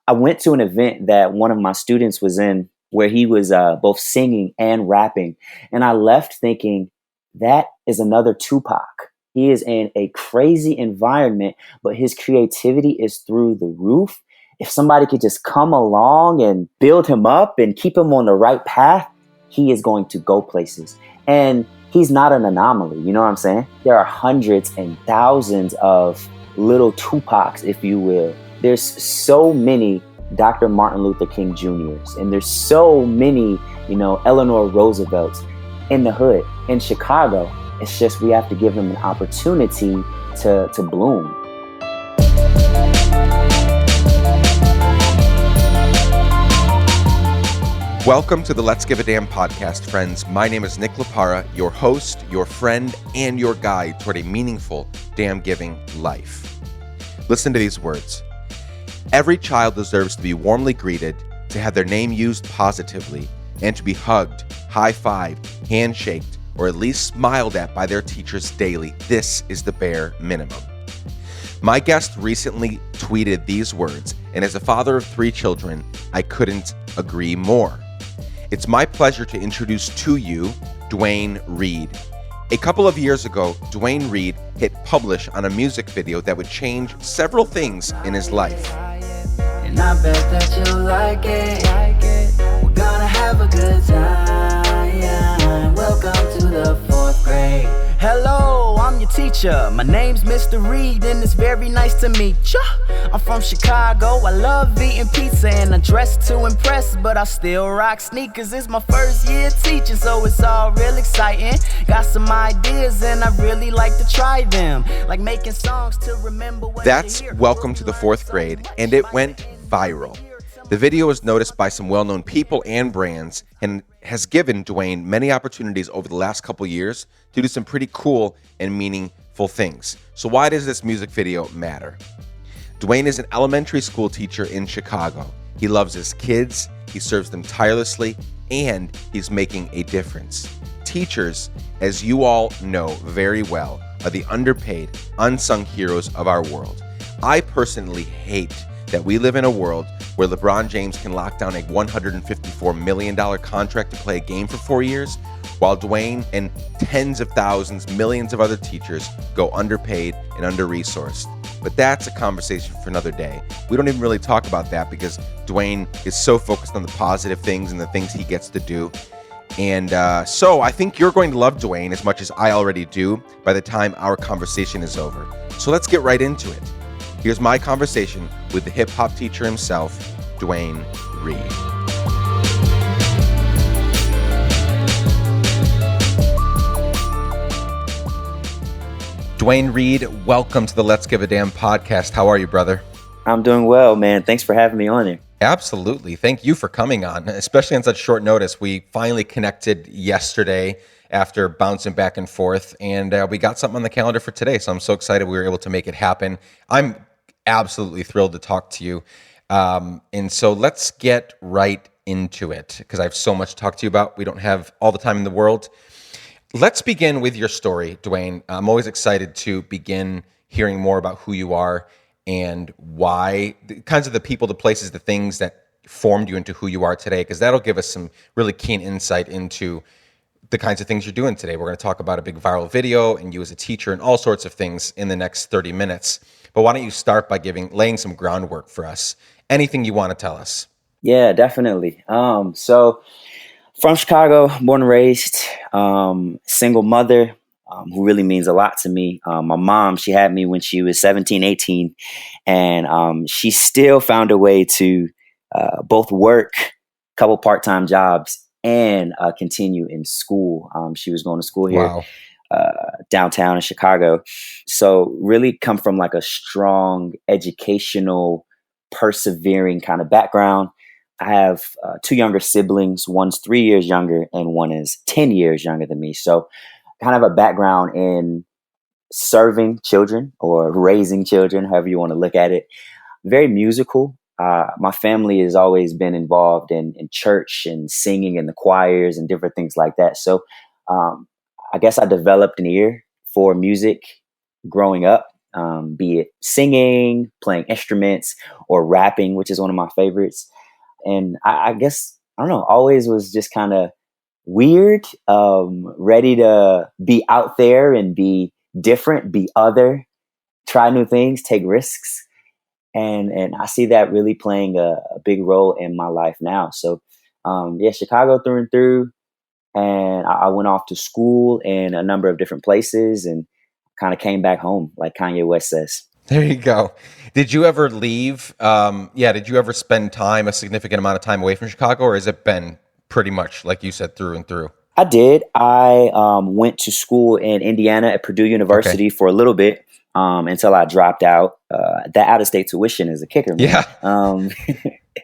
I went to an event that one of my students was in where he was both singing and rapping. And I left thinking, that is another Tupac. He is in a crazy environment, but his creativity is through the roof. If somebody could just come along and build him up and keep him on the right path, he is going to go places. And he's not an anomaly. You know what I'm saying? There are hundreds and thousands of little Tupacs, if you will. There's so many Dr. Martin Luther King Jr.'s, and there's so many, Eleanor Roosevelt's in the hood. In Chicago, it's just we have to give them an opportunity to bloom. Welcome to the Let's Give a Damn podcast, friends. My name is Nick Lapara, your host, your friend, and your guide toward a meaningful, damn-giving life. Listen to these words. Every child deserves to be warmly greeted, to have their name used positively, and to be hugged, high-fived, handshaked, or at least smiled at by their teachers daily. This is the bare minimum. My guest recently tweeted these words, and as a father of 3 children, I couldn't agree more. It's my pleasure to introduce to you Dwayne Reed. A couple of years ago, Dwayne Reed hit publish on a music video that would change several things in his life. And I bet that you'll like it. We're gonna have a good time. Welcome to the 4th grade. Hello, I'm your teacher. My name's Mr. Reed, and it's very nice to meet ya. I'm from Chicago. I love eating pizza, and I dress to impress, but I still rock sneakers. It's my first year teaching, so it's all real exciting. Got some ideas, and I really like to try them, like making songs to remember what. That's Welcome to the 4th grade, and it went viral. The video was noticed by some well-known people and brands and has given Dwayne many opportunities over the last couple years to do some pretty cool and meaningful things. So why does this music video matter? Dwayne is an elementary school teacher in Chicago. He loves his kids, he serves them tirelessly, and he's making a difference. Teachers, as you all know very well, are the underpaid, unsung heroes of our world. I personally hate that we live in a world where LeBron James can lock down a $154 million contract to play a game for 4 years, while Dwayne and tens of thousands, millions of other teachers go underpaid and under-resourced. But that's a conversation for another day. We don't even really talk about that because Dwayne is so focused on the positive things and the things he gets to do. And so I think you're going to love Dwayne as much as I already do by the time our conversation is over. So let's get right into it. Here's my conversation with the hip-hop teacher himself, Dwayne Reed. Dwayne Reed, welcome to the Let's Give a Damn podcast. How are you, brother? I'm doing well, man. Thanks for having me on here. Absolutely. Thank you for coming on, especially on such short notice. We finally connected yesterday after bouncing back and forth, and we got something on the calendar for today, so I'm so excited we were able to make it happen. I'm absolutely thrilled to talk to you. And so let's get right into it because I have so much to talk to you about. We don't have all the time in the world. Let's begin with your story, Dwayne. I'm always excited to begin hearing more about who you are and why, the kinds of the people, the places, the things that formed you into who you are today, because that'll give us some really keen insight into the kinds of things you're doing today. We're going to talk about a big viral video and you as a teacher and all sorts of things in the next 30 minutes. But why don't you start by laying some groundwork for us? Anything you want to tell us? Yeah, definitely. So from Chicago, born and raised, single mother, who really means a lot to me. My mom, she had me when she was 17, 18, and she still found a way to both work a couple part-time jobs and continue in school. She was going to school here. Wow. Downtown in Chicago. So really come from like a strong educational, persevering kind of background. I have 2 younger siblings. One's 3 years younger and one is 10 years younger than me. So kind of a background in serving children or raising children, however you want to look at it. Very musical. My family has always been involved in church and singing in the choirs and different things like that. So I guess I developed an ear for music growing up. be it singing, playing instruments, or rapping, which is one of my favorites. And I guess, I don't know, always was just kind of weird, ready to be out there and be different, be other, try new things, take risks. And I see that really playing a big role in my life now. So, yeah, Chicago through and through. And I went off to school in a number of different places and kind of came back home, like Kanye West says. There you go. Did you ever leave? Did you ever spend time, a significant amount of time away from Chicago, or has it been pretty much, like you said, through and through? I did. I went to school in Indiana at Purdue Okay. University for a little bit until I dropped out. That out of state tuition is a kicker, man.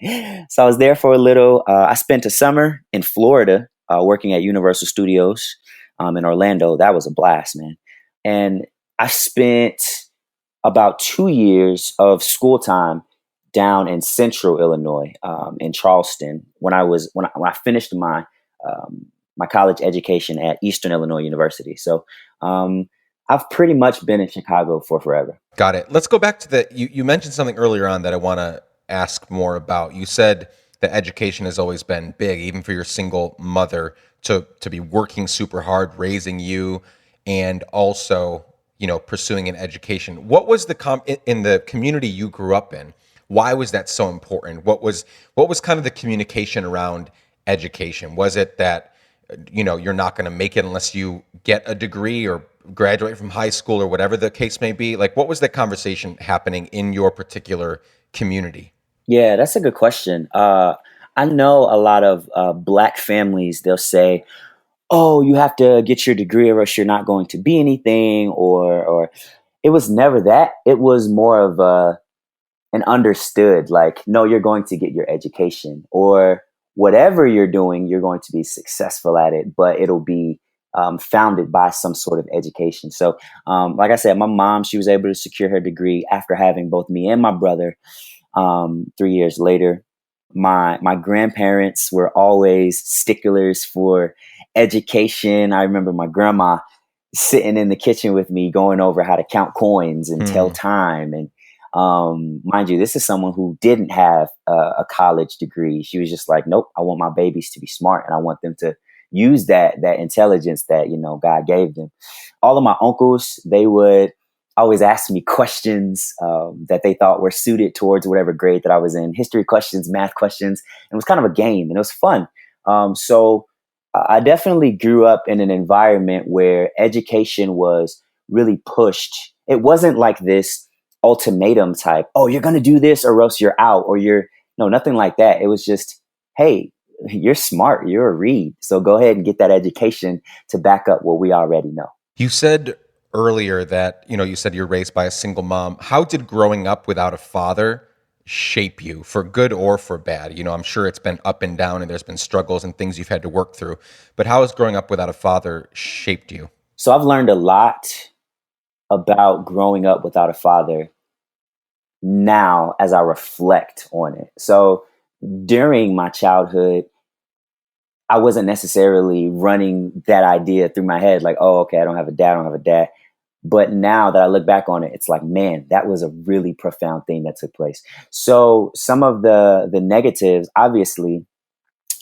Yeah. So I was there for a little. I spent a summer in Florida working at Universal Studios in Orlando. That was a blast, man. And I spent about 2 years of school time down in Central Illinois, in Charleston, when I finished my college education at Eastern Illinois University. So I've pretty much been in Chicago for forever. Got it. Let's go back to you mentioned something earlier on that I want to ask more about. You said that education has always been big, even for your single mother to be working super hard, raising you, and also, pursuing an education. What was in the community you grew up in? Why was that so important? What was kind of the communication around education? Was it that, you're not going to make it unless you get a degree or graduate from high school or whatever the case may be? Like, what was the conversation happening in your particular community? Yeah, that's a good question. I know a lot of Black families, they'll say, oh, you have to get your degree or else you're not going to be anything, or it was never that. It was more of an understood, like, no, you're going to get your education, or whatever you're doing, you're going to be successful at it, but it'll be founded by some sort of education. So, like I said, my mom, she was able to secure her degree after having both me and my brother 3 years later. My grandparents were always sticklers for education. I remember my grandma sitting in the kitchen with me going over how to count coins and tell time. And mind you, this is someone who didn't have a college degree. She was just like, nope, I want my babies to be smart and I want them to use that intelligence that, God gave them. All of my uncles, they would always ask me questions that they thought were suited towards whatever grade that I was in. History questions, math questions. And it was kind of a game and it was fun. So I definitely grew up in an environment where education was really pushed. It wasn't like this ultimatum type, oh, you're going to do this or else you're out, or nothing like that. It was just, hey, you're smart, you're a Reed, so go ahead and get that education to back up what we already know. You said earlier that, you said you're raised by a single mom. How did growing up without a father shape you, for good or for bad? I'm sure it's been up and down and there's been struggles and things you've had to work through, but how has growing up without a father shaped you? So I've learned a lot about growing up without a father now as I reflect on it. So during my childhood, I wasn't necessarily running that idea through my head, like, oh, okay, I don't have a dad. But now that I look back on it, it's like, man, that was a really profound thing that took place. So some of the negatives, obviously,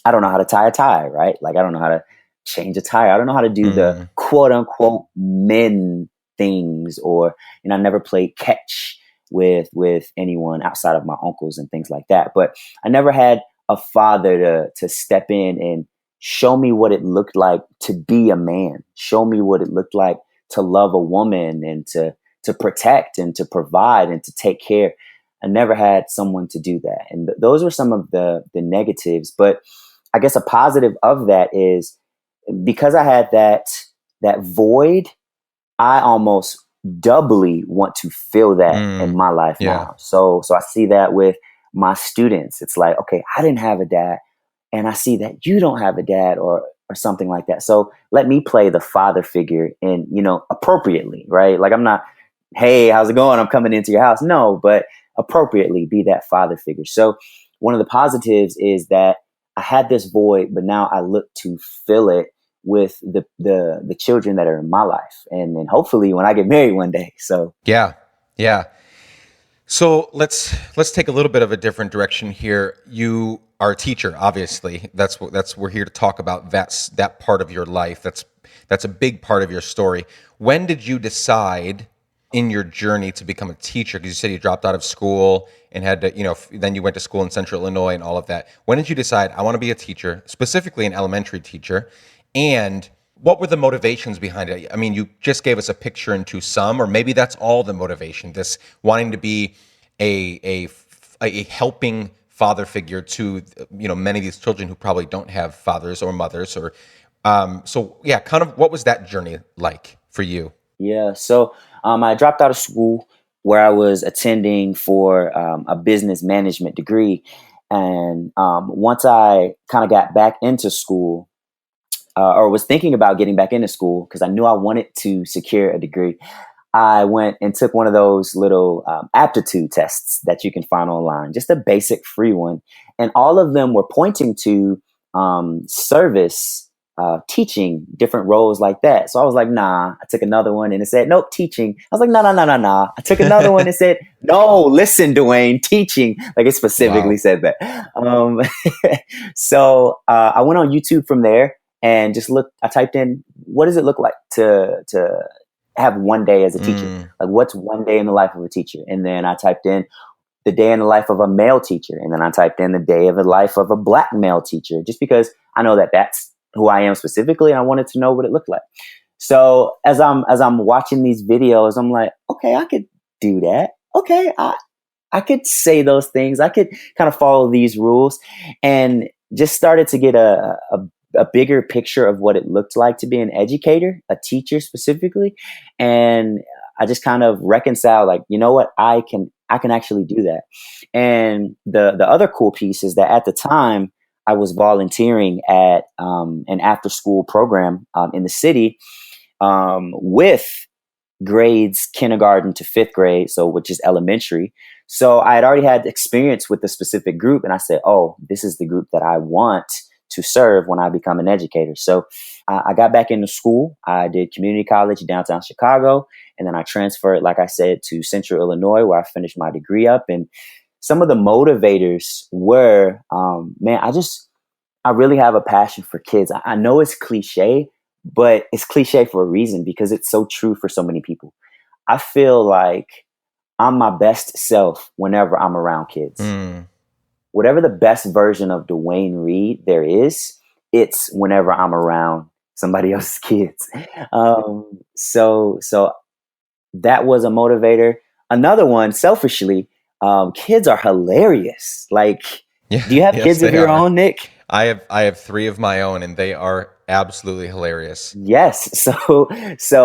I don't know how to tie a tie, right? Like, I don't know how to change a tire. I don't know how to do the quote unquote men things, or, I never played catch with anyone outside of my uncles and things like that. But I never had a father to step in and show me what it looked like to be a man, show me what it looked like to love a woman and to protect and to provide and to take care. I never had someone to do that. And those were some of the negatives. But I guess a positive of that is because I had that void, I almost doubly want to fill that in my life now. So I see that with my students. It's like, okay, I didn't have a dad, and I see that you don't have a dad or something like that. So let me play the father figure in, appropriately, right? Like, I'm not, hey, how's it going? I'm coming into your house. No, but appropriately be that father figure. So one of the positives is that I had this void, but now I look to fill it with the children that are in my life, and hopefully when I get married one day. So yeah, Yeah. So let's take a little bit of a different direction here. You are a teacher, obviously. That's we're here to talk about that part of your life. That's a big part of your story. When did you decide in your journey to become a teacher? Because you said you dropped out of school and had to, then you went to school in Central Illinois and all of that. When did you decide I want to be a teacher, specifically an elementary teacher? And what were the motivations behind it? I mean, you just gave us a picture into some, or maybe that's all the motivation. This wanting to be a helping father figure to many of these children who probably don't have fathers or mothers, or so yeah. Kind of what was that journey like for you? Yeah. So I dropped out of school where I was attending for a business management degree. And once I kind of got back into school, or was thinking about getting back into school because I knew I wanted to secure a degree, I went and took one of those little aptitude tests that you can find online, just a basic free one. And all of them were pointing to service, teaching, different roles like that. So I was like, nah. I took another one and it said, nope, teaching. I was like, no, no, no, no, no. I took another one and said, no, listen, Dwayne, teaching. Like it specifically Wow. said that. So I went on YouTube from there and just looked. I typed in, what does it look like to have one day as a teacher? Mm, Like, what's one day in the life of a teacher? And then I typed in the day in the life of a male teacher, and then I typed in the day of the life of a black male teacher, just because I know that that's who I am specifically, and I wanted to know what it looked like. So as I'm watching these videos, I'm like, okay, I could do that. Okay, I could say those things. I could kind of follow these rules, and just started to get a bigger picture of what it looked like to be an educator, a teacher specifically. And I just kind of reconciled, like, you know what, I can actually do that. And the other cool piece is that at the time I was volunteering at an after school program in the city with grades kindergarten to fifth grade, so which is elementary. So I had already had experience with the specific group, and I said, "Oh, this is the group that I want to serve when I become an educator." So I got back into school. I did community college downtown Chicago, and then I transferred, like I said, to Central Illinois, where I finished my degree up. And some of the motivators were, man, I really have a passion for kids. I know it's cliche, but it's cliche for a reason because it's so true for so many people. I feel like I'm my best self whenever I'm around kids. mm. Whatever the best version of Dwayne Reed there is, it's whenever I'm around somebody else's kids. So that was a motivator. Another one, selfishly, kids are hilarious. Like, Yeah, do you have yes, kids of they your are. own, Nick? I have three of my own, and they are absolutely hilarious. Yes. So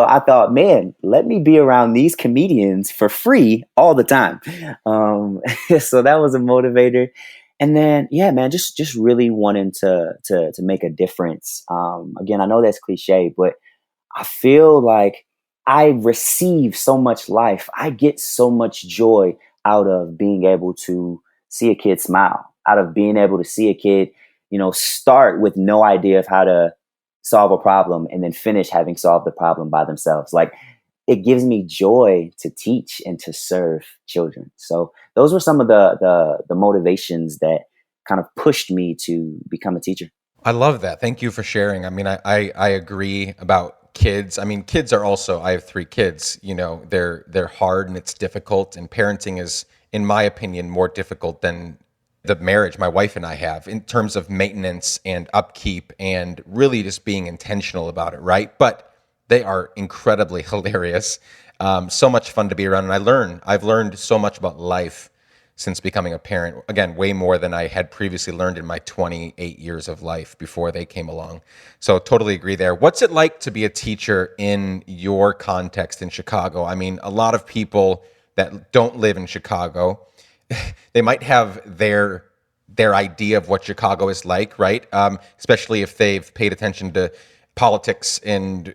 I thought, man, let me be around these comedians for free all the time. Um, so that was a motivator. And then, yeah, man, just really wanting to make a difference. Again, I know that's cliche, but I feel like I receive so much life. I get so much joy out of being able to see a kid smile, out of being able to see a kid, start with no idea of how to solve a problem and then finish having solved the problem by themselves. Like, it gives me joy to teach and to serve children. So those were some of the motivations that kind of pushed me to become a teacher. I love that. Thank you for sharing. I mean, I agree about kids. I mean, kids are also, I have three kids, they're hard and it's difficult, and parenting is, in my opinion, more difficult than the marriage my wife and I have in terms of maintenance and upkeep and really just being intentional about it, right? But they are incredibly hilarious. So much fun to be around. And I've learned so much about life since becoming a parent. Again, way more than I had previously learned in my 28 years of life before they came along. So totally agree there. What's it like to be a teacher in your context in Chicago? I mean, a lot of people that don't live in Chicago, they might have their idea of what Chicago is like, right? Especially if they've paid attention to politics and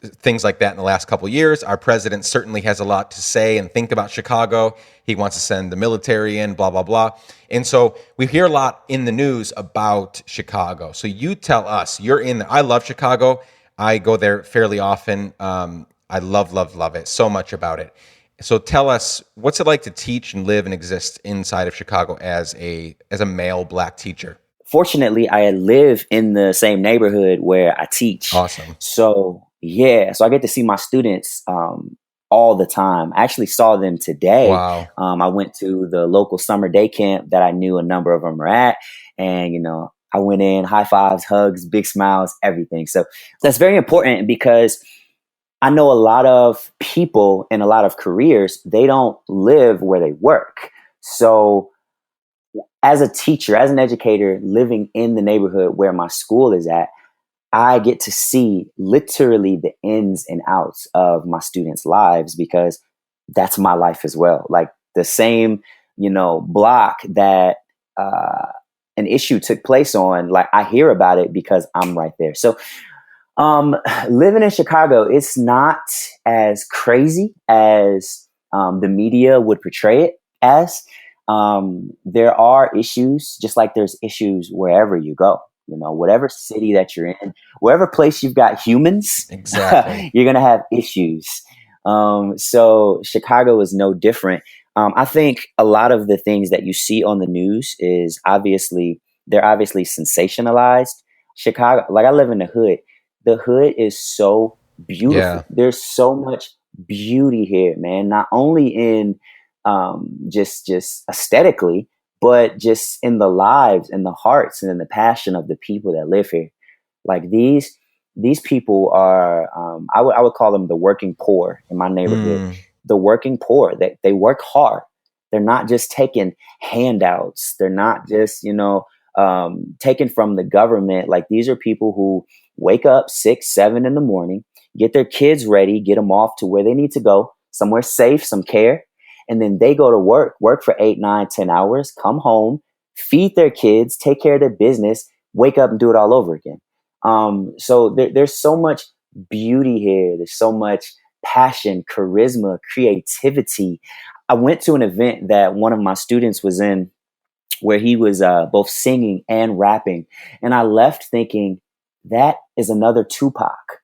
things like that in the last couple of years. Our president certainly has a lot to say and think about Chicago. He wants to send the military in, blah, blah, blah. And so we hear a lot in the news about Chicago. So you tell us, you're in there. I love Chicago. I go there fairly often. I love, love, love it. So much about it. So tell us, what's it like to teach and live and exist inside of Chicago as a male Black teacher? Fortunately, I live in the same neighborhood where I teach. Awesome. So yeah, so I get to see my students all the time. I actually saw them today. Wow. I went to the local summer day camp that I knew a number of them were at, and I went in, high fives, hugs, big smiles, everything. So that's very important because I know a lot of people in a lot of careers, they don't live where they work. So as a teacher, as an educator living in the neighborhood where my school is at, I get to see literally the ins and outs of my students' lives because that's my life as well. Like the same, block that an issue took place on, like I hear about it because I'm right there. So living in Chicago, it's not as crazy as the media would portray it as. There are issues, just like there's issues wherever you go. Whatever city that you're in, wherever place you've got humans, Exactly. you're gonna have issues. So Chicago is no different. I think a lot of the things that you see on the news they're obviously sensationalized. Chicago, like I live in the hood. The hood is so beautiful. Yeah. There's so much beauty here, man. Not only in just aesthetically, but just in the lives and the hearts and in the passion of the people that live here. Like these people are, I would call them the working poor in my neighborhood. Mm. The working poor, they work hard. They're not just taking handouts. They're not just taken from the government. Like these are people who wake up 6, 7 in the morning, get their kids ready, get them off to where they need to go, somewhere safe, some care, and then they go to work for 8, 9, 10 hours, come home, feed their kids, take care of their business, wake up and do it all over again. So there's so much beauty here. There's so much passion, charisma, creativity. I went to an event that one of my students was in where he was both singing and rapping. And I left thinking, that is another Tupac.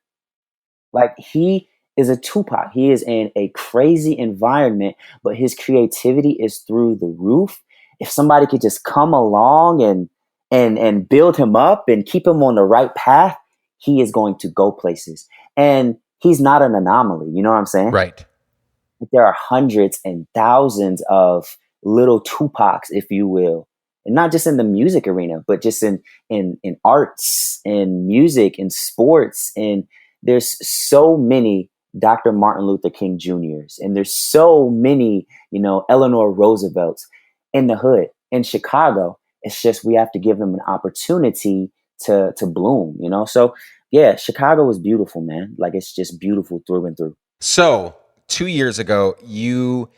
Like he is a Tupac. He is in a crazy environment, but his creativity is through the roof. If somebody could just come along and build him up and keep him on the right path, he is going to go places. And he's not an anomaly. You know what I'm saying? Right. There are hundreds and thousands of little Tupacs, if you will, and not just in the music arena, but just in arts, in music, in sports, and there's so many Dr. Martin Luther King Jr.'s, and there's so many, Eleanor Roosevelt's in the hood in Chicago. It's just we have to give them an opportunity to bloom, So yeah, Chicago is beautiful, man. Like it's just beautiful through and through. So 2 years ago, you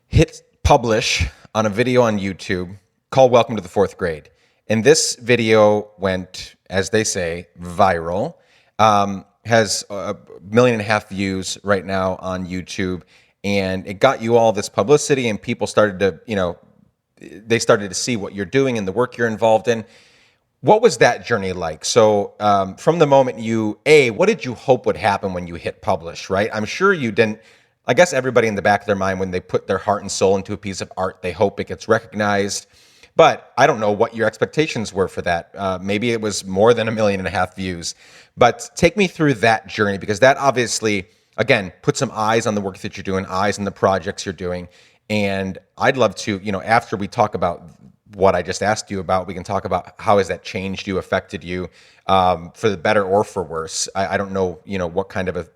hit publish on a video on YouTube called Welcome to the Fourth Grade. And this video went, as they say, viral. Has 1.5 million views right now on YouTube. And it got you all this publicity, and people started to, they started to see what you're doing and the work you're involved in. What was that journey like? So from the moment what did you hope would happen when you hit publish, right? I'm sure you didn't. I guess everybody in the back of their mind, when they put their heart and soul into a piece of art, they hope it gets recognized. But I don't know what your expectations were for that. Maybe it was more than 1.5 million views. But take me through that journey, because that obviously, again, put some eyes on the work that you're doing, eyes on the projects you're doing. And I'd love to, after we talk about what I just asked you about, we can talk about how has that changed you, affected you, for the better or for worse. I don't know, what kind of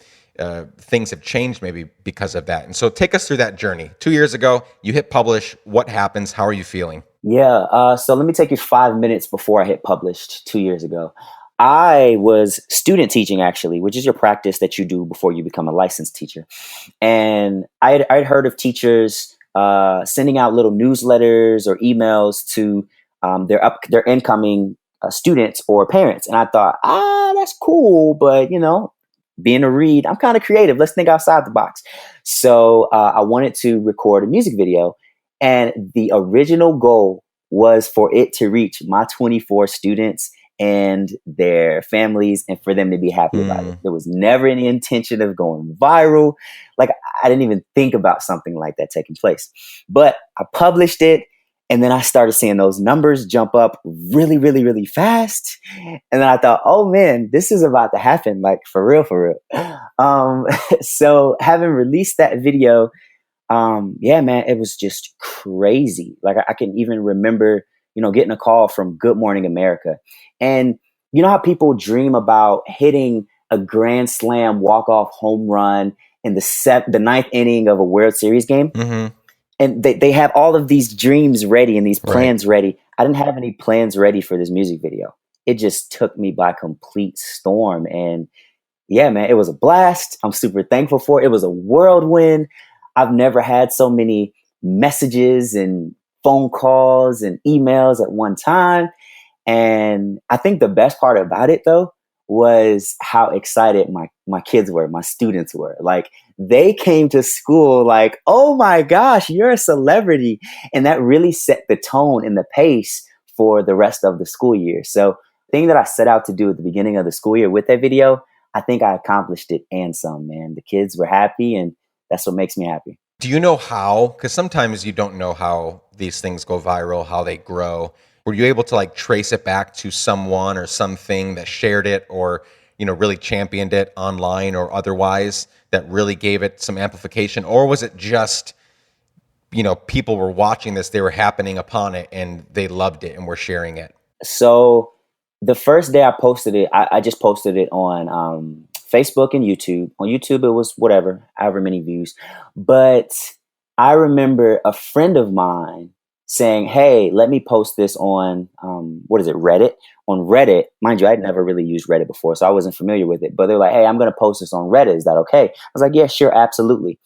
things have changed maybe because of that. And so take us through that journey. 2 years ago, you hit publish. What happens? How are you feeling? Yeah. So let me take you 5 minutes before I hit published 2 years ago. I was student teaching, actually, which is your practice that you do before you become a licensed teacher. And I'd heard of teachers sending out little newsletters or emails to their incoming students or parents. And I thought, that's cool. But, being a Reed, I'm kind of creative. Let's think outside the box. So I wanted to record a music video. And the original goal was for it to reach my 24 students and their families and for them to be happy about it. There was never any intention of going viral. Like, I didn't even think about something like that taking place. But I published it, and then I started seeing those numbers jump up really, really, really fast. And then I thought, oh man, this is about to happen, like for real, for real. So having released that video, yeah, man, it was just crazy. Like I can even remember, getting a call from Good Morning America. And you know how people dream about hitting a grand slam walk-off home run in the ninth inning of a World Series game? Mm-hmm. And they have all of these dreams ready and these plans Right. ready. I didn't have any plans ready for this music video. It just took me by complete storm. And yeah, man, it was a blast. I'm super thankful for it. It was a whirlwind. I've never had so many messages and phone calls and emails at one time. And I think the best part about it, though, was how excited my kids were, my students were. Like, they came to school like, oh my gosh, you're a celebrity. And that really set the tone and the pace for the rest of the school year. So the thing that I set out to do at the beginning of the school year with that video, I think I accomplished it and some, man. The kids were happy, and that's what makes me happy. Do you know how? Because sometimes you don't know how these things go viral, how they grow. Were you able to like trace it back to someone or something that shared it or, really championed it online or otherwise that really gave it some amplification? Or was it just, people were watching this, they were happening upon it and they loved it and were sharing it? So the first day I posted it, I just posted it on Facebook and YouTube. On YouTube, it was whatever, however many views. But I remember a friend of mine saying, hey, let me post this on, Reddit? On Reddit, mind you, I'd never really used Reddit before, so I wasn't familiar with it. But they're like, hey, I'm going to post this on Reddit. Is that okay? I was like, yeah, sure, absolutely.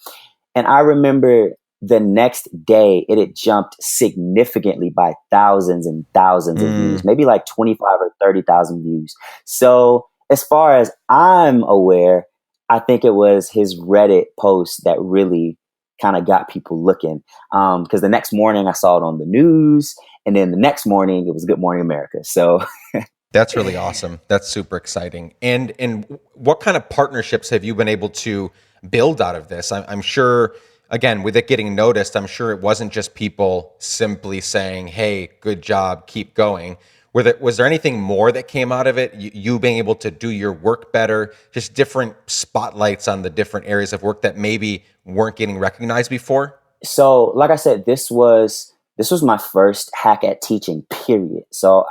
And I remember the next day, it had jumped significantly by thousands and thousands of views, maybe like 25 or 30,000 views. So as far as I'm aware, I think it was his Reddit post that really kind of got people looking. Because the next morning I saw it on the news, and then the next morning it was Good Morning America. So that's really awesome. That's super exciting. And what kind of partnerships have you been able to build out of this? I'm sure, again, with it getting noticed, I'm sure it wasn't just people simply saying, hey, good job, keep going. Was there anything more that came out of it? You being able to do your work better, just different spotlights on the different areas of work that maybe weren't getting recognized before? So, like I said, this was my first hack at teaching, period. So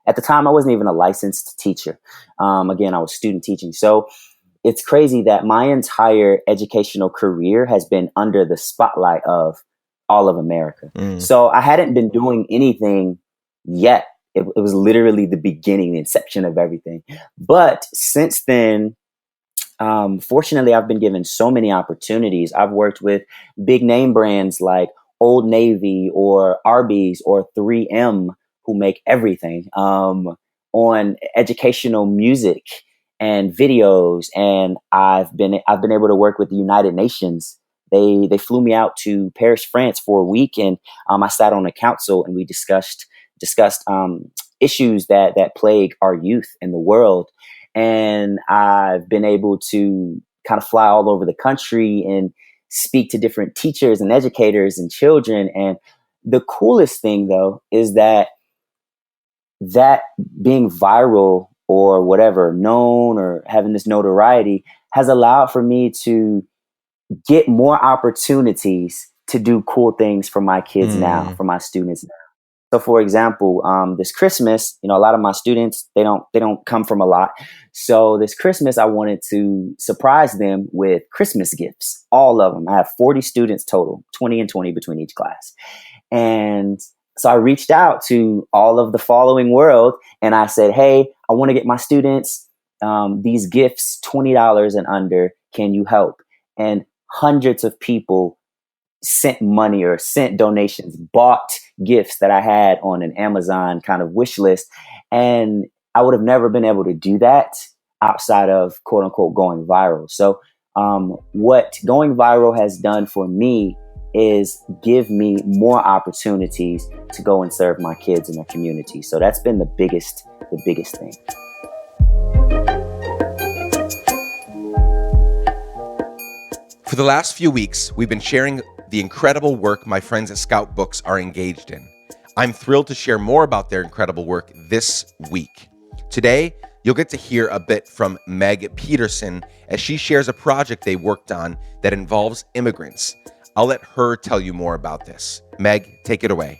at the time, I wasn't even a licensed teacher. Again, I was student teaching. So it's crazy that my entire educational career has been under the spotlight of all of America. So I hadn't been doing anything yet. It was literally the beginning, the inception of everything. But since then, fortunately, I've been given so many opportunities. I've worked with big name brands like Old Navy or Arby's or 3M, who make everything, on educational music and videos. And I've been able to work with the United Nations. They flew me out to Paris, France for a week, and I sat on a council and we discussed issues that plague our youth in the world. And I've been able to kind of fly all over the country and speak to different teachers and educators and children. And the coolest thing, though, is that being viral or whatever, known or having this notoriety, has allowed for me to get more opportunities to do cool things for my kids now, for my students now. So, for example, this Christmas, a lot of my students, they don't come from a lot. So this Christmas, I wanted to surprise them with Christmas gifts, all of them. I have 40 students total, 20 and 20 between each class. And so I reached out to all of the following world and I said, hey, I want to get my students these gifts, $20 and under. Can you help? And hundreds of people sent money or sent donations, bought gifts that I had on an Amazon kind of wish list. And I would have never been able to do that outside of quote unquote going viral. So what going viral has done for me is give me more opportunities to go and serve my kids in the community. So that's been the biggest the biggest thing. For the last few weeks, we've been sharing the incredible work my friends at Scout Books are engaged in. I'm thrilled to share more about their incredible work this week. Today, you'll get to hear a bit from Meg Peterson as she shares a project they worked on that involves immigrants. I'll let her tell you more about this. Meg, take it away.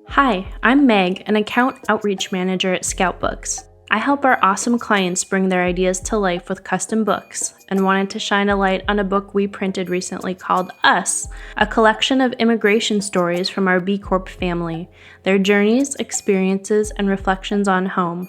Hi, I'm Meg, an account outreach manager at Scout Books. I help our awesome clients bring their ideas to life with custom books, and wanted to shine a light on a book we printed recently called Us, a collection of immigration stories from our B Corp family, their journeys, experiences, and reflections on home.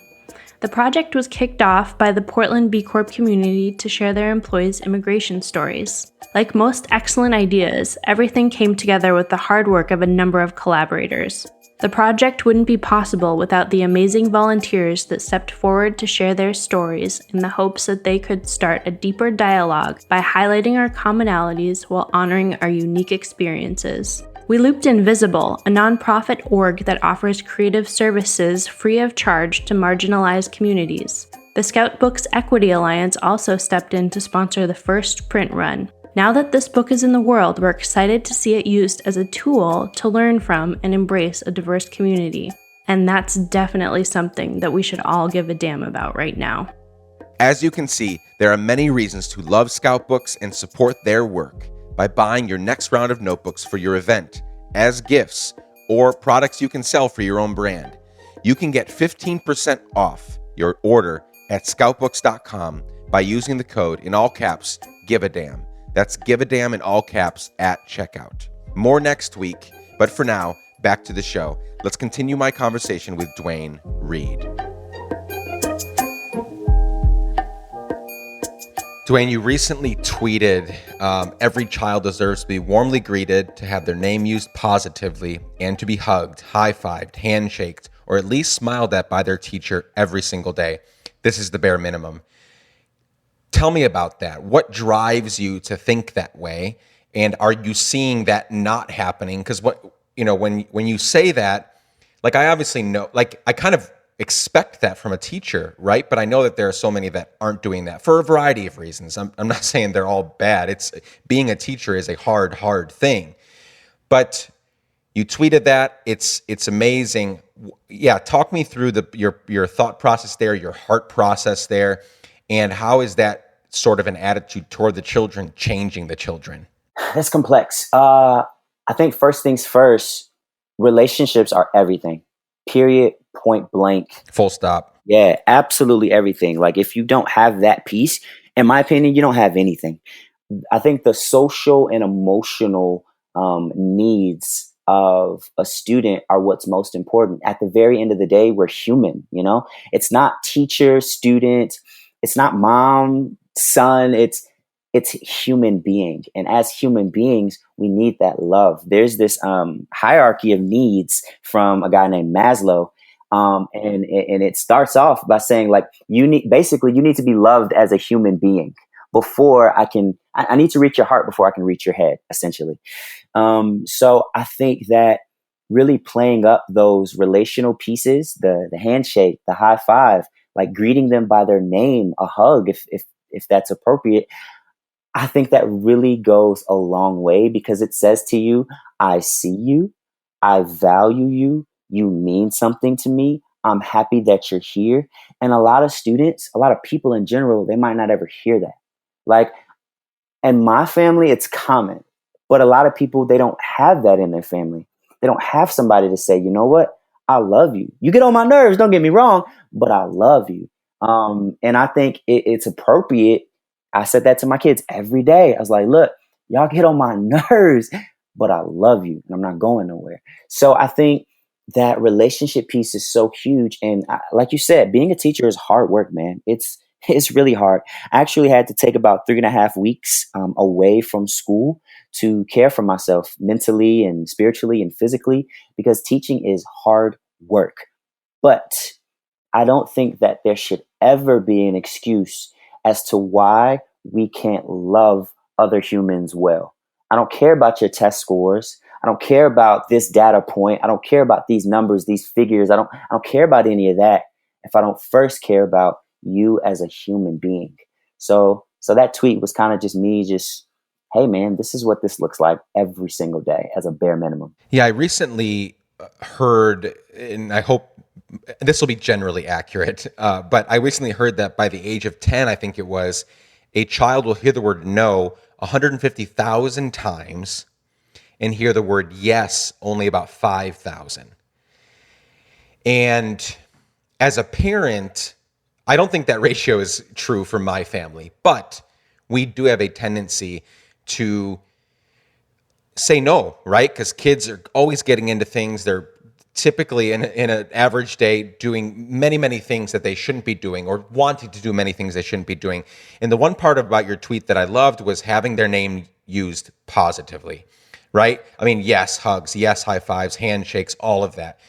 The project was kicked off by the Portland B Corp community to share their employees' immigration stories. Like most excellent ideas, everything came together with the hard work of a number of collaborators. The project wouldn't be possible without the amazing volunteers that stepped forward to share their stories in the hopes that they could start a deeper dialogue by highlighting our commonalities while honoring our unique experiences. We looped in Visible, a nonprofit org that offers creative services free of charge to marginalized communities. The Scout Books Equity Alliance also stepped in to sponsor the first print run. Now that this book is in the world, we're excited to see it used as a tool to learn from and embrace a diverse community. And that's definitely something that we should all give a damn about right now. As you can see, there are many reasons to love Scout Books and support their work by buying your next round of notebooks for your event, as gifts, or products you can sell for your own brand. You can get 15% off your order at scoutbooks.com by using the code, in all caps, Give a Damn. That's Give a Damn in all caps at checkout. More next week, but for now, back to the show. Let's continue my conversation with Dwayne Reed. Dwayne, you recently tweeted, every child deserves to be warmly greeted, to have their name used positively, and to be hugged, high-fived, handshaked, or at least smiled at by their teacher every single day. This is the bare minimum. Tell me about that. What drives you to think that way? And are you seeing that not happening? Because when you say that, like, I obviously know, like, I kind of expect that from a teacher, right? But I know that there are so many that aren't doing that for a variety of reasons. I'm not saying they're all bad. It's being a teacher is a hard thing. But you tweeted that. It's amazing. Yeah, talk me through your thought process there, your heart process there. And how is that sort of an attitude toward the children changing the children? That's complex. I think first things first, relationships are everything. Period, point blank. Full stop. Yeah, absolutely everything. Like, if you don't have that piece, in my opinion, you don't have anything. I think the social and emotional needs of a student are what's most important. At the very end of the day, we're human, It's not teacher, student. It's not mom, son, it's human being. And as human beings, we need that love. There's this hierarchy of needs from a guy named Maslow. And it starts off by saying, like, you need to be loved as a human being before I need to reach your heart before I can reach your head, essentially. So I think that really playing up those relational pieces, the handshake, the high five, like greeting them by their name, a hug, if that's appropriate. I think that really goes a long way, because it says to you, I see you, I value you, you mean something to me, I'm happy that you're here. And a lot of students, a lot of people in general, they might not ever hear that. Like, in my family, it's common, but a lot of people, they don't have that in their family. They don't have somebody to say, you know what? I love you. You get on my nerves, don't get me wrong, but I love you. And I think it's appropriate. I said that to my kids every day. I was like, look, y'all get on my nerves, but I love you and I'm not going nowhere. So I think that relationship piece is so huge. And like you said, being a teacher is hard work, man. It's really hard. I actually had to take about 3.5 weeks away from school to care for myself mentally and spiritually and physically, because teaching is hard work. But I don't think that there should ever be an excuse as to why we can't love other humans well. I don't care about your test scores. I don't care about this data point. I don't care about these numbers, these figures. I don't care about any of that. if I don't first care about you as a human being? So that tweet was kind of just me just, hey man, this is what this looks like every single day as a bare minimum. Yeah, I recently heard, and I hope this will be generally accurate, but I recently heard that by the age of 10, I think it was, a child will hear the word no 150,000 times and hear the word yes only about 5,000. And as a parent, I don't think that ratio is true for my family, but we do have a tendency to say no, right? Because kids are always getting into things. They're typically in an average day doing many, many things that they shouldn't be doing, or wanting to do many things they shouldn't be doing. And the one part about your tweet that I loved was having their name used positively, right? I mean, yes, hugs, yes, high fives, handshakes, all of that.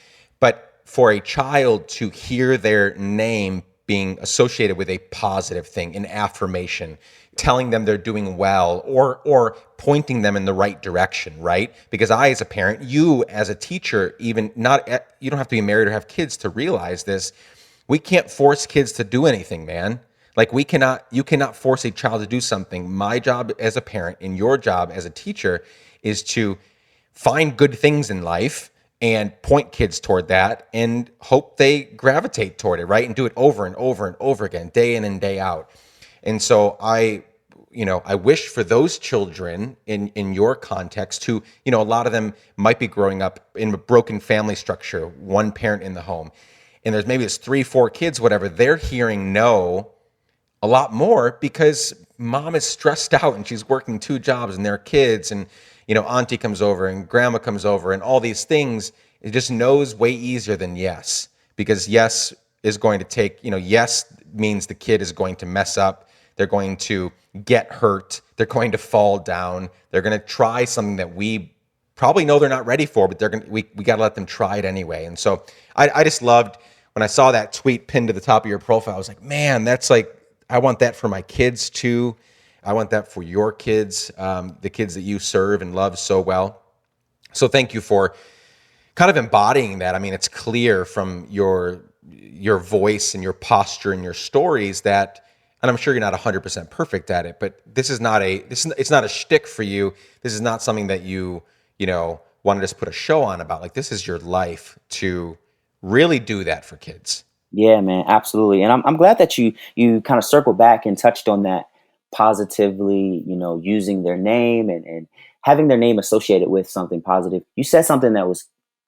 But for a child to hear their name being associated with a positive thing, an affirmation, telling them they're doing well, or pointing them in the right direction, right? Because I, as a parent, you as a teacher, even not, you don't have to be married or have kids to realize this. We can't force kids to do anything, man. Like you cannot force a child to do something. My job as a parent and your job as a teacher is to find good things in life and point kids toward that and hope they gravitate toward it, right? And do it over and over and over again, day in and day out. And so I wish for those children in your context who, a lot of them might be growing up in a broken family structure, one parent in the home, and there's 3-4 kids, whatever, they're hearing no a lot more because mom is stressed out and she's working 2 jobs and their kids and, auntie comes over and grandma comes over and all these things. It just knows way easier than yes, because yes is going to take, yes means the kid is going to mess up. They're going to get hurt. They're going to fall down. They're going to try something that we probably know they're not ready for, but we got to let them try it anyway. And so I just loved when I saw that tweet pinned to the top of your profile. I was like, man, that's like, I want that for my kids too. I want that for your kids, the kids that you serve and love so well. So thank you for kind of embodying that. I mean, it's clear from your voice and your posture and your stories that, and I'm sure you're not 100% perfect at it, but it's not a shtick for you. This is not something that you want to just put a show on about. Like, this is your life to really do that for kids. Yeah, man, absolutely. And I'm glad that you kind of circled back and touched on that positively, using their name and having their name associated with something positive. You said something that was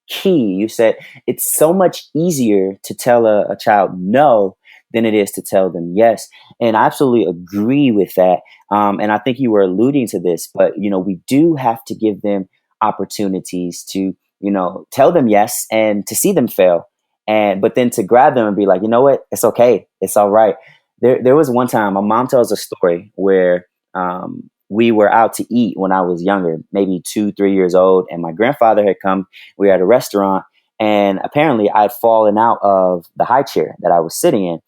key. You said it's so much easier to tell a child no than it is to tell them yes. And I absolutely agree with that. And I think you were alluding to this, but, we do have to give them opportunities to, tell them yes and to see them fail. But then to grab them and be like, you know what, it's okay. It's all right. There was one time my mom tells a story where we were out to eat when I was younger, maybe 2-3 years old. And my grandfather had come. We were at a restaurant. And apparently I'd fallen out of the high chair that I was sitting in.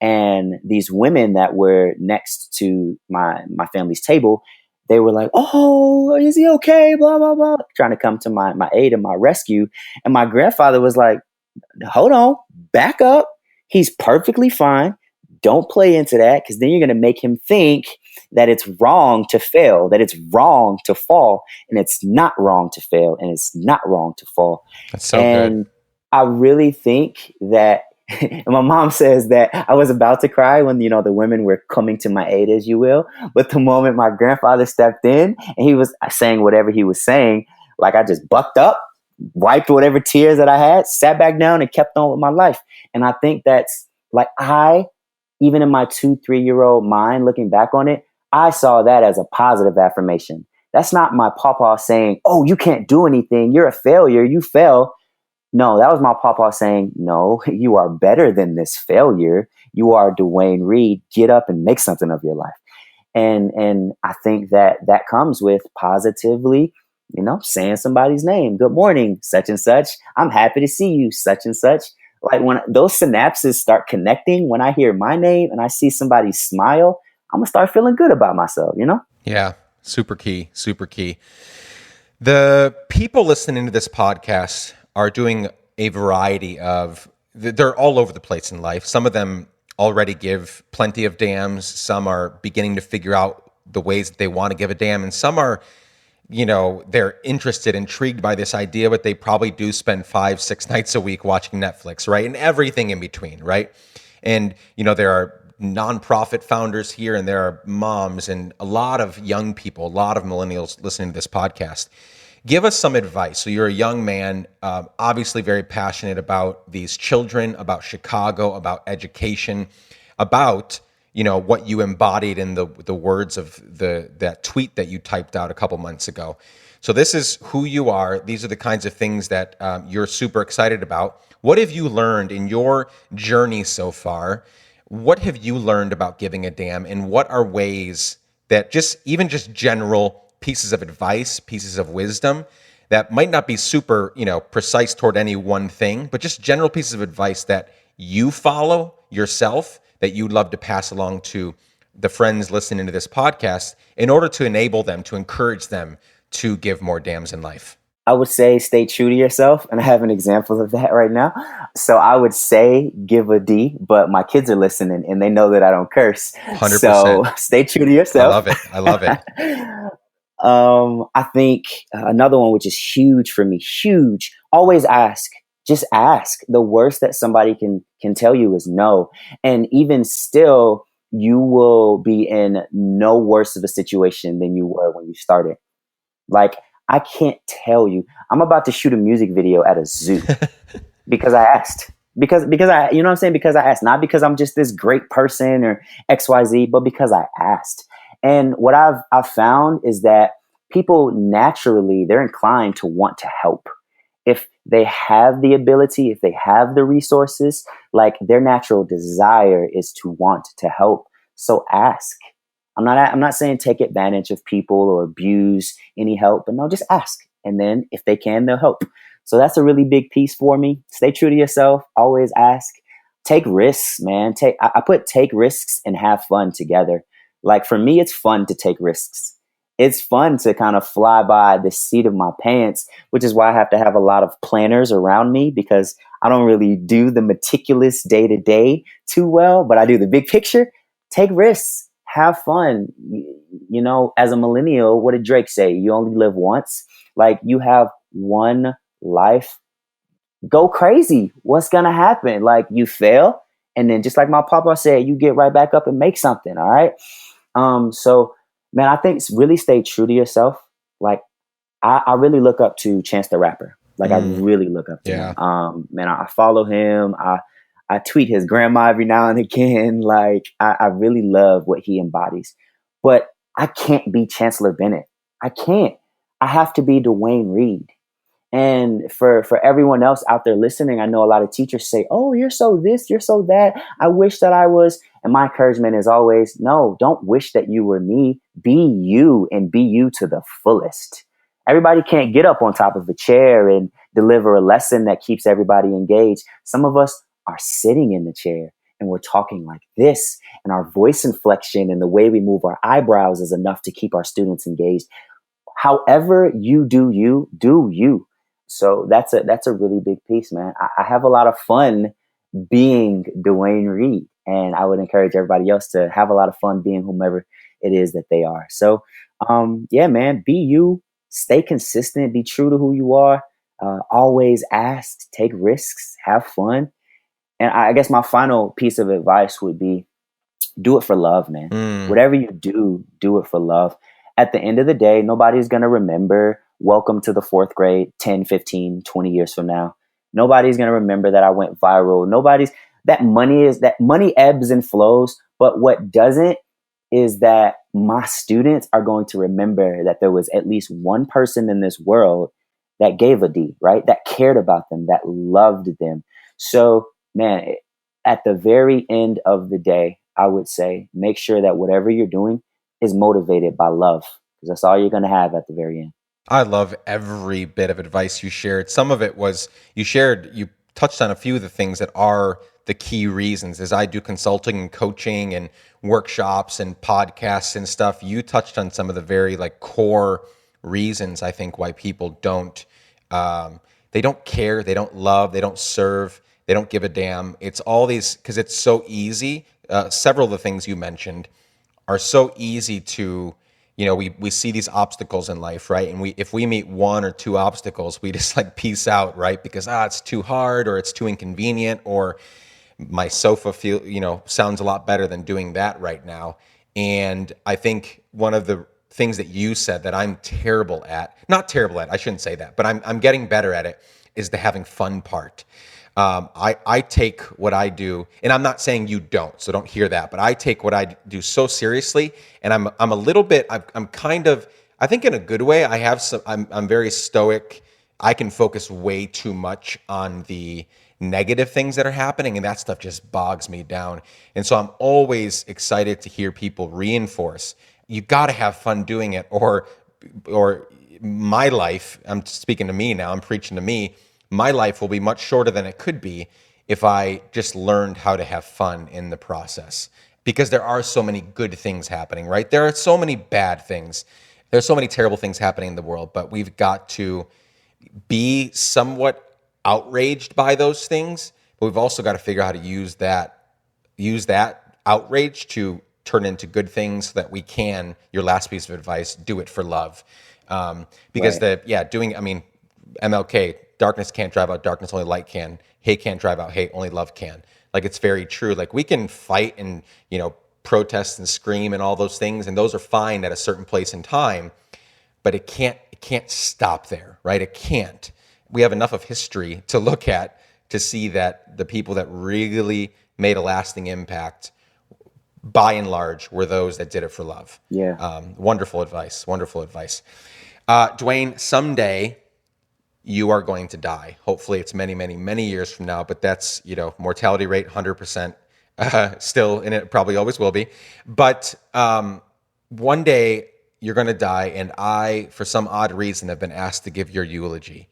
And these women that were next to my family's table, they were like, oh, is he okay? Blah, blah, blah. Trying to come to my aid and my rescue. And my grandfather was like, hold on, back up. He's perfectly fine. Don't play into that, because then you're going to make him think that it's wrong to fail, that it's wrong to fall, and it's not wrong to fail, and it's not wrong to fall. That's so good. I really think that my mom says that I was about to cry when, the women were coming to my aid, as you will. But the moment my grandfather stepped in and he was saying whatever he was saying, like, I just bucked up, wiped whatever tears that I had, sat back down and kept on with my life. And I think that's like, even in my 2-3-year-old mind, looking back on it, I saw that as a positive affirmation. That's not my papa saying, oh, you can't do anything. You're a failure. You fail. No, that was my papa saying, no, you are better than this failure. You are Dwayne Reed. Get up and make something of your life. And I think that comes with positively, saying somebody's name. Good morning, such and such. I'm happy to see you, such and such. Like, when those synapses start connecting, when I hear my name and I see somebody smile, I'm going to start feeling good about myself, Yeah, super key, super key. The people listening to this podcast are doing a variety of they're all over the place in life. Some of them already give plenty of damns. Some are beginning to figure out the ways that they want to give a damn. And some are, they're interested, intrigued by this idea, but they probably do spend 5-6 nights a week watching Netflix, right? And everything in between, right? And, there are nonprofit founders here, and there are moms and a lot of young people, a lot of millennials listening to this podcast. Give us some advice. So you're a young man, obviously very passionate about these children, about Chicago, about education, about what you embodied in the words of that tweet that you typed out a couple months ago. So this is who you are. These are the kinds of things that you're super excited about. What have you learned in your journey so far? What have you learned about giving a damn, and what are ways that just general pieces of advice, pieces of wisdom that might not be super, precise toward any one thing, but just general pieces of advice that you follow yourself that you'd love to pass along to the friends listening to this podcast in order to enable them, to encourage them to give more damns in life? I would say stay true to yourself, and I have an example of that right now. So I would say give a D, but my kids are listening and they know that I don't curse. 100%. So stay true to yourself. I love it. I think another one, which is huge for me, huge, always ask. Just ask. The worst that somebody can tell you is no. And even still, you will be in no worse of a situation than you were when you started. Like, I can't tell you, I'm about to shoot a music video at a zoo because I asked. Because I, you know what I'm saying? Because I asked, not because I'm just this great person or XYZ, but because I asked. And what I've found is that people naturally, they're inclined to want to help. If they have the ability, if they have the resources, like their natural desire is to want to help. So ask. I'm not saying take advantage of people or abuse any help, but no, just ask. And then if they can, they'll help. So that's a really big piece for me. Stay true to yourself. Always ask. Take risks, man. I put take risks and have fun together. Like for me, it's fun to take risks. It's fun to kind of fly by the seat of my pants, which is why I have to have a lot of planners around me, because I don't really do the meticulous day to day too well, but I do the big picture. Take risks. Have fun. As a millennial, what did Drake say? You only live once. Like, you have one life. Go crazy. What's going to happen? Like, you fail. And then just like my papa said, you get right back up and make something. All right. So man, I think really stay true to yourself. Like, I really look up to Chance the Rapper. Like, I really look up to him. Man, I follow him. I tweet his grandma every now and again. Like, I really love what he embodies. But I can't be Chancellor Bennett. I can't. I have to be Dwayne Reed. And for everyone else out there listening, I know a lot of teachers say, oh, you're so this, you're so that. I wish that I was. And my encouragement is always, no, don't wish that you were me. Be you, and be you to the fullest. Everybody can't get up on top of a chair and deliver a lesson that keeps everybody engaged. Some of us are sitting in the chair and we're talking like this, and our voice inflection and the way we move our eyebrows is enough to keep our students engaged. However you do you, do you. So that's a really big piece, man. I have a lot of fun being Dwayne Reed, and I would encourage everybody else to have a lot of fun being whomever it is that they are. So, yeah, man, be you, stay consistent, be true to who you are, always ask, take risks, have fun. And I guess my final piece of advice would be, do it for love, man. Whatever you do, do it for love. At the end of the day, nobody's going to remember welcome to the fourth grade 10, 15, 20 years from now. Nobody's going to remember that I went viral. That money ebbs and flows. But what doesn't is that my students are going to remember that there was at least one person in this world that gave a D, right? That cared about them, that loved them. So, man, at the very end of the day, I would say, make sure that whatever you're doing is motivated by love, because that's all you're going to have at the very end. I love every bit of advice you shared. Some of it was you touched on a few of the things that are the key reasons. As I do consulting and coaching and workshops and podcasts and stuff, you touched on some of the very core reasons, I think, why people don't they don't care, they don't love, they don't serve, They don't give a damn. It's all these, because it's so easy. Several of the things you mentioned are so easy to, we see these obstacles in life, right? And if we meet one or two obstacles, we just like peace out, right? Because it's too hard, or it's too inconvenient, or my sofa sounds a lot better than doing that right now. And I think one of the things that you said that I'm terrible at, not terrible at, I shouldn't say that, but I'm getting better at it, is the having fun part. I take what I do, and I'm not saying you don't, so don't hear that, but I take what I do so seriously, and I'm a little bit, I'm kind of, I think in a good way, I'm very stoic. I can focus way too much on the negative things that are happening, and that stuff just bogs me down. And so I'm always excited to hear people reinforce, you got to have fun doing it, or my life, I'm speaking to me now, I'm preaching to me, my life will be much shorter than it could be if I just learned how to have fun in the process. Because there are so many good things happening, right? There are so many bad things. There's so many terrible things happening in the world, but we've got to be somewhat outraged by those things, but we've also got to figure out how to use that outrage to turn into good things, so that we can, your last piece of advice, do it for love. Because right. MLK, darkness can't drive out darkness, only light can. Hate can't drive out hate, only love can. Like, it's very true. Like, we can fight and, protest and scream and all those things, and those are fine at a certain place in time, but it can't stop there, right? It can't. We have enough of history to look at to see that the people that really made a lasting impact, by and large, were those that did it for love. Yeah. Wonderful advice. Dwayne, someday you are going to die. Hopefully it's many, many, many years from now, but that's, mortality rate 100% still, and it probably always will be. But one day you're going to die, and I, for some odd reason, have been asked to give your eulogy.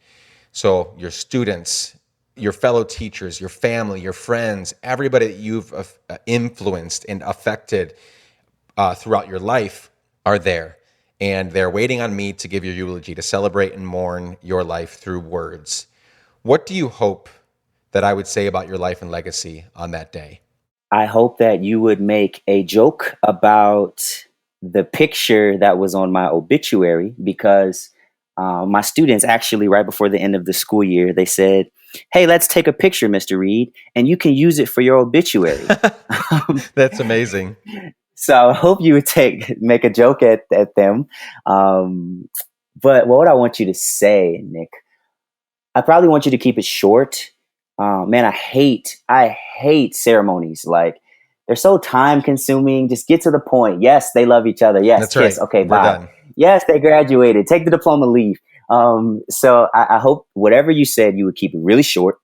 So your students, your fellow teachers, your family, your friends, everybody that you've influenced and affected throughout your life are there. And they're waiting on me to give your eulogy, to celebrate and mourn your life through words. What do you hope that I would say about your life and legacy on that day? I hope that you would make a joke about the picture that was on my obituary, because my students actually, right before the end of the school year, they said, "Hey, let's take a picture, Mr. Reed, and you can use it for your obituary." That's amazing. So I hope you would make a joke at them. But what I want you to say, Nick, I probably want you to keep it short. Man, I hate ceremonies. Like, they're so time consuming. Just get to the point. Yes, they love each other. Yes, that's kiss. Right. Okay, We're bye. Done. Yes, they graduated. Take the diploma, leave. So I hope whatever you said, you would keep it really short.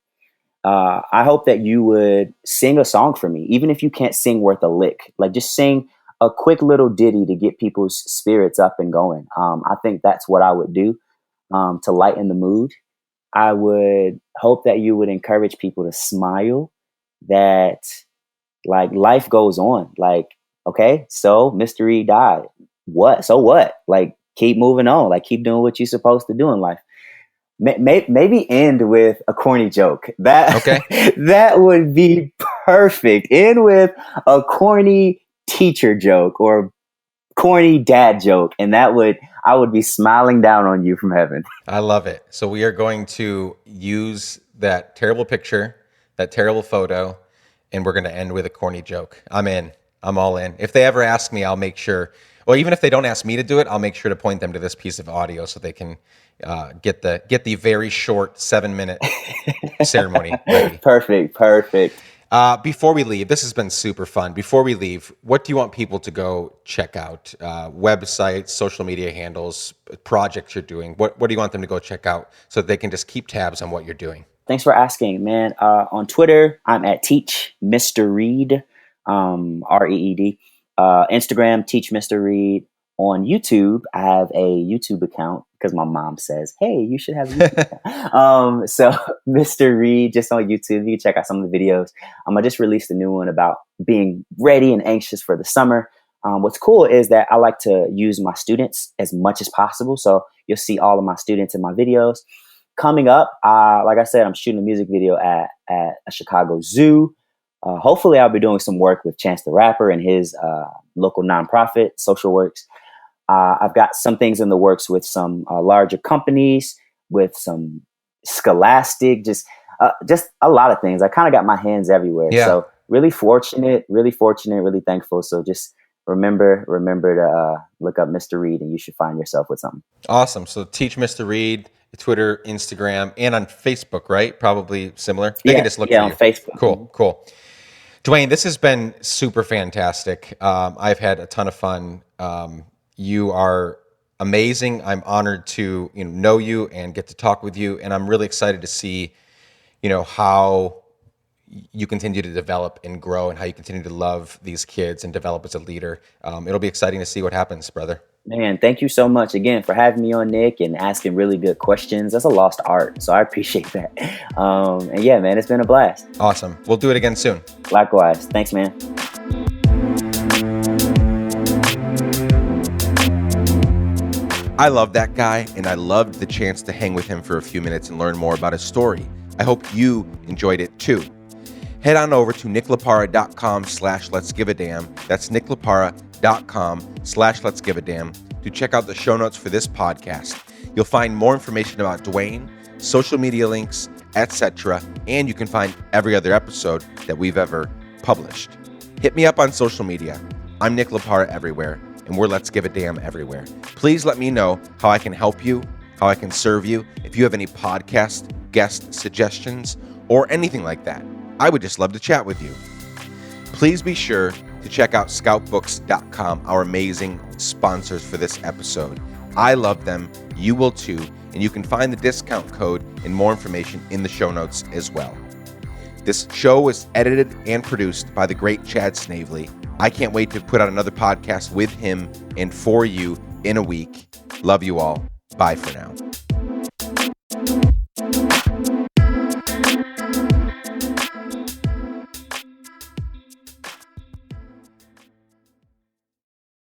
I hope that you would sing a song for me, even if you can't sing worth a lick. Like, just sing a quick little ditty to get people's spirits up and going. I think that's what I would do to lighten the mood. I would hope that you would encourage people to smile, that like life goes on. Like, okay, so Mr. Reed died. What? So what? Like, keep moving on. Like, keep doing what you're supposed to do in life. Maybe end with a corny joke. That would be perfect. End with a corny teacher joke or corny dad joke, and I would be smiling down on you from heaven. I love it. So we are going to use that terrible picture, that terrible photo, and we're going to end with a corny joke. I'm in. I'm all in. If they ever ask me, I'll make sure. Well, even if they don't ask me to do it, I'll make sure to point them to this piece of audio so they can get the very short 7-minute ceremony ready. Perfect. Before we leave, this has been super fun. Before we leave, what do you want people to go check out? Websites, social media handles, projects you're doing. What do you want them to go check out so that they can just keep tabs on what you're doing? Thanks for asking, man. On Twitter, I'm at Teach Mr. Reed, REED. Instagram, Teach Mr. Reed. On YouTube, I have a YouTube account because my mom says, "Hey, you should have a YouTube account." So Mr. Reed, just on YouTube, you can check out some of the videos. I just released a new one about being ready and anxious for the summer. What's cool is that I like to use my students as much as possible. So you'll see all of my students in my videos. coming up, like I said, I'm shooting a music video at a Chicago zoo. Hopefully, I'll be doing some work with Chance the Rapper and his local nonprofit, Social Works. I've got some things in the works with some larger companies, with some Scholastic, just a lot of things. I kind of got my hands everywhere. Yeah. So really fortunate, really thankful. So just remember to look up Mr. Reed, and you should find yourself with something. Awesome. So teach Mr. Reed, Twitter, Instagram, and on Facebook, right? Probably similar. They can just look for you. On Facebook. Cool. Dwayne, this has been super fantastic. I've had a ton of fun. You are amazing. I'm honored to know you and get to talk with you, and I'm really excited to see how you continue to develop and grow, and how you continue to love these kids and develop as a leader. It'll be exciting to see what happens, brother. Man, thank you so much again for having me on, Nick, and asking really good questions. That's a lost art, so I appreciate that. And yeah, man, it's been a blast. Awesome. We'll do it again soon. Likewise. Thanks, man. I love that guy, and I loved the chance to hang with him for a few minutes and learn more about his story. I hope you enjoyed it too. Head on over to nicklapara.com/letsgiveadamn. That's nicklapara.com/letsgiveadamn to check out the show notes for this podcast. You'll find more information about Dwayne, social media links, etc., and you can find every other episode that we've ever published. Hit me up on social media. I'm Nick Lapara everywhere, and we're Let's Give a Damn everywhere. Please let me know how I can help you, how I can serve you. If you have any podcast guest suggestions or anything like that, I would just love to chat with you. Please be sure to check out scoutbooks.com, our amazing sponsors for this episode. I love them. You will too. And you can find the discount code and more information in the show notes as well. This show is edited and produced by the great Chad Snavely. I can't wait to put out another podcast with him and for you in a week. Love you all. Bye for now.